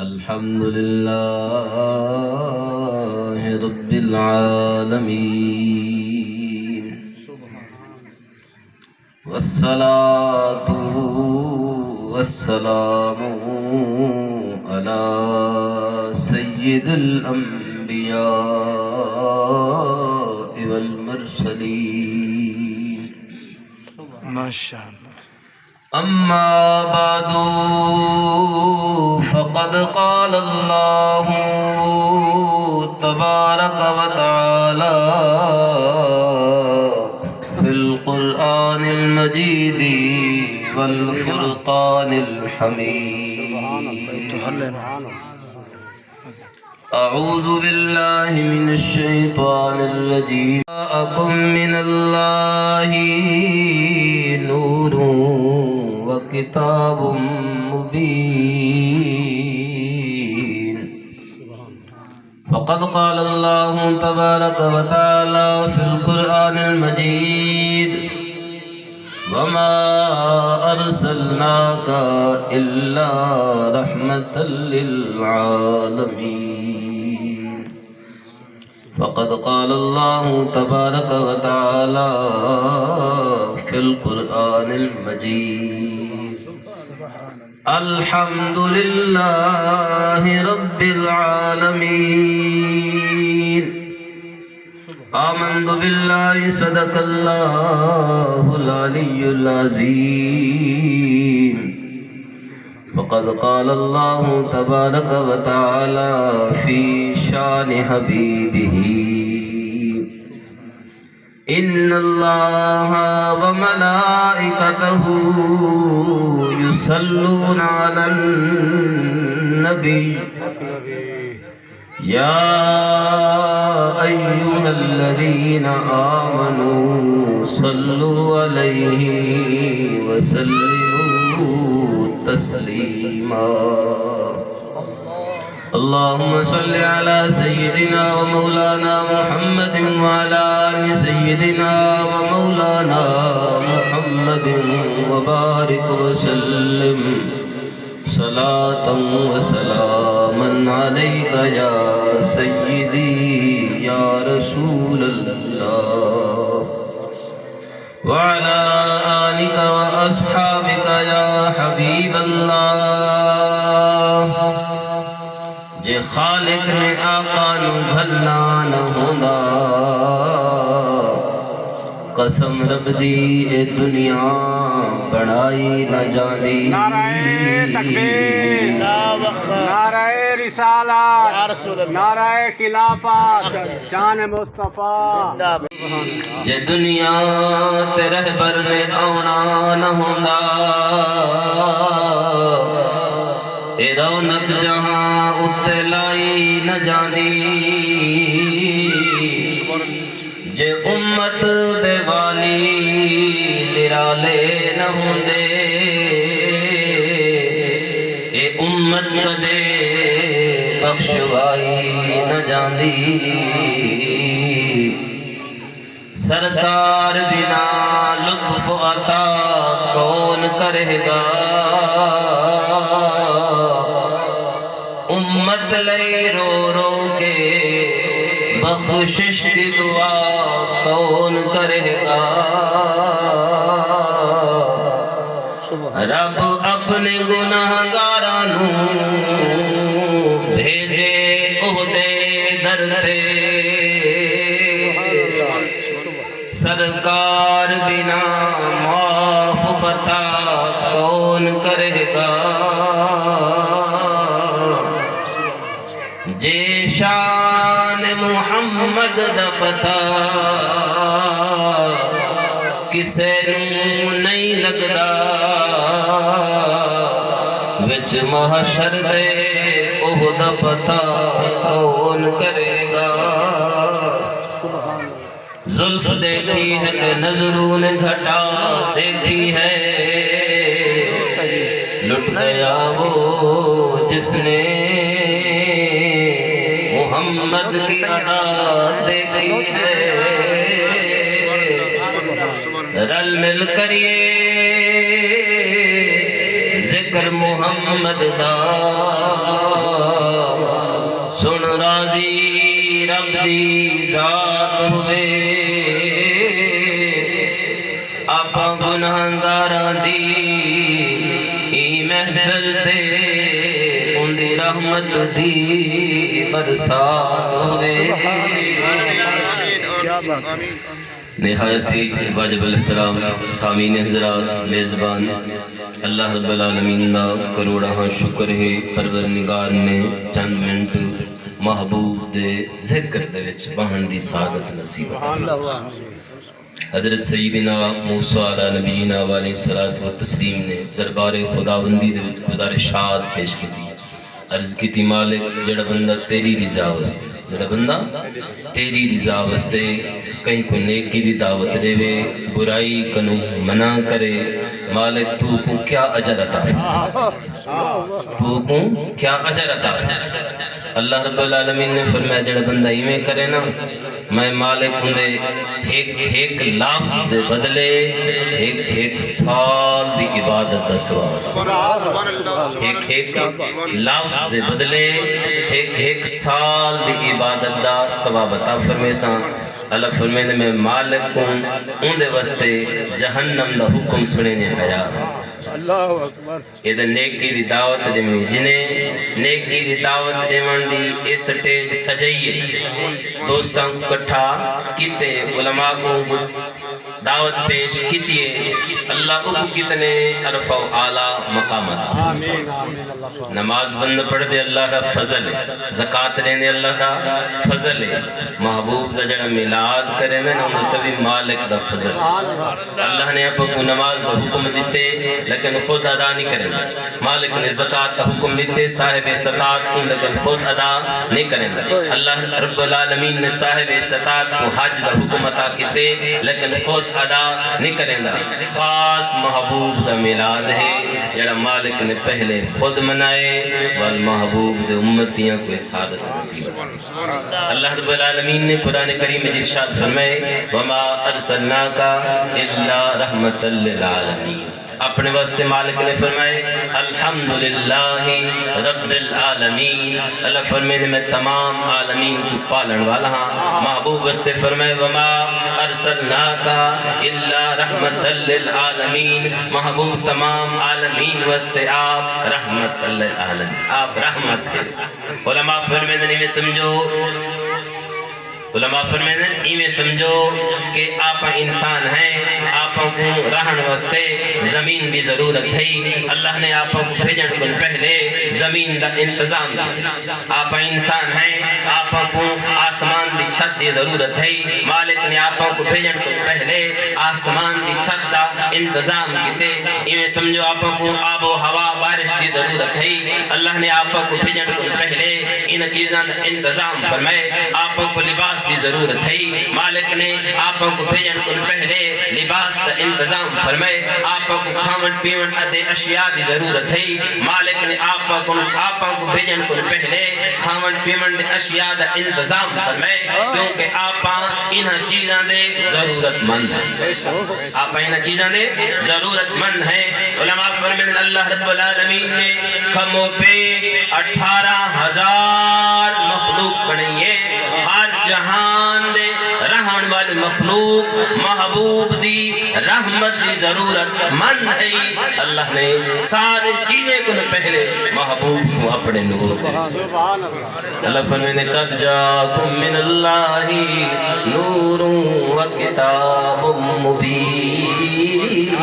الحمد لله رب العالمين والصلاة والسلام على سيد الأنبياء والمرسلين ما شاء الله. أما بعد فقد قال الله تبارك وتعالى في القرآن المجيد والفرقان الحميد. أعوذ بالله من الشيطان الرجيم. جاءكم من الله نور وكتاب مبين. فقد قال الله تبارك وتعالى في القرآن المجيد وما أرسلناك إلا رحمة للعالمين. فقد قال الله تبارك وتعالى في القرآن المجيد الحمد لله رب العالمين. آمنت بالله صدق الله العلي العظيم. وقد قال الله تبارك وتعالى في شان حبيبه إن الله وملائكته يصلون على النبي يا أيها الذين آمنوا صلوا عليه وسلموا تسليما. اللهم صل على سيدنا ومولانا محمد وعلى آل سيدنا ومولانا محمد وبارك وسلم صلاة وسلاما عليك يا سيدي يا رسول الله وعلى آلك وأصحابك يا حبيب الله. جے خالق نے آقا نو بھلنا نہ ہوندا قسم رب دی اے دنیا بڑائی نہ جاندی. نعرہ تکبیر، نعرہ رسالت، نعرہ خلافت، جان مصطفیٰ. جے دنیا تے رہبر نے آنا نہ ہوندا اے رونق جہاں اتے لائی نہ جاندی. جے امت دے والی نرالے نہ ہوندے اے امت کدے بخشوائی نہ جاندی. سرکار بنا لطف عطا کون کرے گا امت لئی رو رو کے بخشش کی دعا کون کرے گا. رب اپنے گناہگاراں نو بھیجے عہدے در تے سرکار بنا معاف خطا کون کرے گا. جے شان محمد دا پتہ کسے نوں نہیں لگدا وچ محشر دے عہدہ پتہ کون کرے گا. زلف دیکھی ہے کہ نظروں نے گھٹا دیکھی ہے لٹ گیا وہ جس نے محمد کی ادا دیکھی ہے. رل مل کریے ذکر محمد دا نوازی رب دی ذات ہوئے آپ گناہگاراں دی ای محفل تے ان دی رحمت دی برسات ہوئے کیا بات ہے نہایت ہی واجب الاحترام سامعین حضرات میزبان اللہ رب العالمین دا کروڑا ہاں شکر ہے پروردگار نے چند منٹ محبوب دے ذکر دے وچ بہن دی سعادت نصیب حضرت سیدنا موسیٰ علیہ نبینا علیہ الصلوۃ والتسلیم نے دربار خداوندی دے وچ گزارشات پیش کی عرض کی مالک جڑا بندہ تیری رضا واسطے جڑا بندہ تیری رضا واسطے کہیں کو نیکی دی دعوت دے وے برائی کنو منع کرے مالک تو کو کیا اجر عطا تو کو کیا اجر عطا اللہ رب العالمین نے فرمایا جڑا بندہ ایویں کرے نا میں مالک ہوں دے ایک لفظ دے بدلے ایک سال دی عبادت دا ثواب ایک لفظ دے بدلے ایک سال دی عبادت دا ثواب عطا فرمائے سان اللہ فرمائے میں مالک ہوں ان دے واسطے جہنم دا حکم سننے آیا اللہ اکبر یہ نیکی دی دعوت دیمنی جنہیں نیکی دی دعوت دیمن دی اس سٹیج سجائیے دوستاں کو کٹھا کیتے علماء کو دعوت پیش کیتیے اللہ کو کتنے عرف و اعلیٰ مقامات نماز بند پڑھ دے اللہ دا فضل ہے زکاة لینے اللہ دا فضل ہے محبوب دا جڑا میلاد کرے نا انہوں تبھی مالک دا فضل اللہ نے آپ کو نماز دا حکم دیتے لیکن خود ادا نہیں کریں گے مالک نے زکاة کا حکم دیتے صاحب استطاعت کی لیکن خود ادا نہیں کریں گے اللہ رب العالمین نے صاحب استطاعت کو حج کا حکم عطا کیتے لیکن خود ادا نہیں کریں گے خاص محبوب دا میلاد ہے جڑا مالک نے پہلے خود منائے والمحبوب دے امتیاں کو سعادت نصیب اللہ رب العالمین نے قرآن کریم میں ارشاد فرمائے وما ارسلناک الا رحمت للعالمین اپنے واسطے مالک نے فرمائے الحمدللہ رب العالمین اللہ فرمائے میں تمام عالمین کو پالن والا ہاں محبوب واسطے فرمائے وما ارسلناک الا رحمت للعالمین محبوب تمام عالمین واسطے آپ رحمت للعالمین آپ رحمت ہے علماء فرمائے نہیں سمجھو علماء فرمائے ایویں سمجھو کہ آپ انسان ہیں آپ کو رہن واسطے زمین دی ضرورت ہے اللہ نے آپ کو بھیجن کو پہلے زمین دا انتظام دیا آپ انسان ہیں آپ کو آسمان دی چھت دی ضرورت ہے مالک نے آپ کو بھیجن کو پہلے آسمان دی چھت دا انتظام کیتے ایویں سمجھو آپ کو آب و ہوا بارش دی ضرورت ہے اللہ نے آپ کو بھیجن کو پہلے ان چیزاں دا انتظام فرمائے آپ کو لباس دی ضرورت ہے مالک نے آپ کو بھیجن کو پہلے لباس دا انتظام فرمائے آپ کو کھاون پیون ادے اشیاء دی ضرورت ہے مالک نے آپ کو بھیجن کو پہلے کھاون پیون دے اشیاء دا انتظام فرمائے کیونکہ آپ ان چیزاں دے ضرورت مند ہیں آپ ان چیزاں دے ضرورت مند ہیں علماء فرمائے اللہ رب العالمین نے کم و پیش 18,000 مخلوق بنائیے ہر جہان دے رہن والے مخلوق محبوب دی رحمت دی ضرورت مند ہے اللہ نے سارے چیزیں کو پہلے محبوب کو اپنے نور دے اللہ فرمائے قد جاکم من اللہ نور و کتاب مبین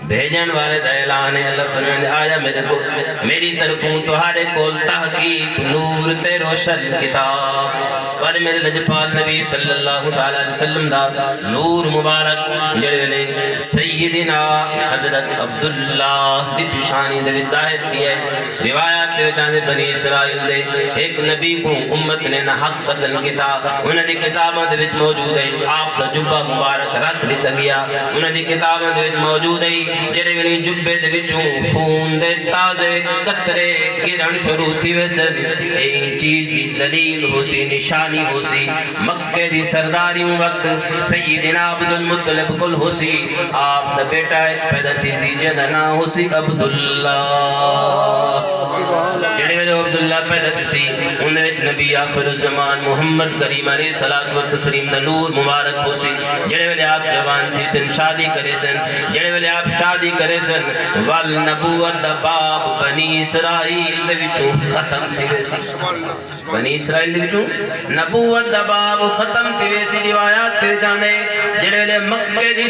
بھیجن والے دا اعلان ہے اللہ فرمائے آیا میری طرفوں تمہارے کول تحقیق نور تے روشن کتاب پر میرے لجپال نبی صلی اللہ تعالی علیہ وسلم دا نور مبارک جڑے لے سیدنا حضرت عبداللہ دی پیشانی دے ظاہر کی ہے روایات دے چاندے بنی اسرائیل دے ایک نبی کو امت نے نہ حق قتل کیتا انہاں دی کتاباں دے وچ موجود ہے آپ دا جبہ مبارک رکھ دتا گیا انہاں دی کتاباں دے وچ موجود ہے جڑے ویلے جبے دے وچوں خون دے تازے قطرے گرن شروع تھی ویسے ایک چیز دی دلیل ہو سی نشانی ہو سی مکہ دی سرداری وقت سیدنا عبدالمطلب کل ہو سی آپ دا بیٹا ایک پیدا تھی سی جدنا ہو سی عبداللہ جڑے ویلے عبداللہ اللہ پیدا تسی انہیں نبی آخر الزمان محمد کریم علیہ الصلوۃ والتسلیم دا نور مبارک ہو سی جڑے ویلے آپ جوان تھی سن شادی کرے سن جڑے ویلے آپ شادی کرے سن والنبوت دا باب بنی اسرائیل دے وچوں ختم تھی ویسی بنی اسرائیل دے وچوں نبوت دا باب ختم تھی ویسی روایات تے جانے جڑے ویلے مکے دی